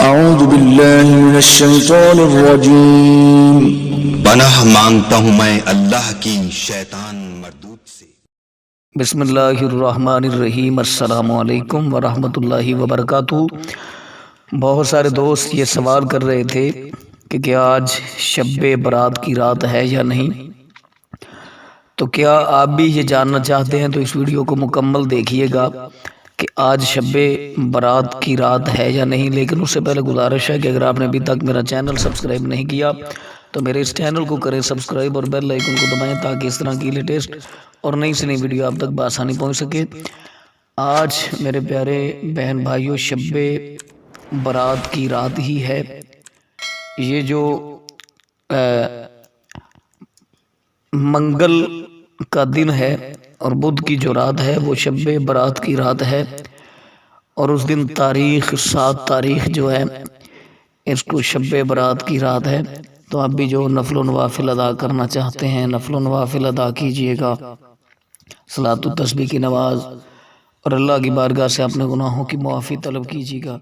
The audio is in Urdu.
اعوذ باللہ من الشیطان الرجیم۔ پناہ مانگتا ہوں میں اللہ کی شیطان مردود سے۔ بسم اللہ الرحمن الرحیم۔ السلام علیکم ورحمۃ اللہ وبرکاتہ۔ بہت سارے دوست یہ سوال کر رہے تھے کہ کیا آج شب برات کی رات ہے یا نہیں، تو کیا آپ بھی یہ جاننا چاہتے ہیں تو اس ویڈیو کو مکمل دیکھیے گا کہ آج شب برات کی رات ہے یا نہیں۔ لیکن اس سے پہلے گزارش ہے کہ اگر آپ نے ابھی تک میرا چینل سبسکرائب نہیں کیا تو میرے اس چینل کو کریں سبسکرائب اور بیل آئیکن کو دبائیں تاکہ اس طرح کی لیٹسٹ اور نئی سے نئی ویڈیو آپ تک بآسانی پہنچ سکے۔ آج میرے پیارے بہن بھائیوں شب برات کی رات ہی ہے۔ یہ جو منگل کا دن ہے اور بدھ کی جو رات ہے وہ شب برات کی رات ہے، اور اس دن تاریخ 7 تاریخ جو ہے اس کو شب برات کی رات ہے۔ تو آپ بھی جو نفل و نوافل ادا کرنا چاہتے ہیں نفل و نوافل ادا کیجئے گا، صلاۃ و تسبیح کی نماز، اور اللہ کی بارگاہ سے اپنے گناہوں کی معافی طلب کیجیے گا۔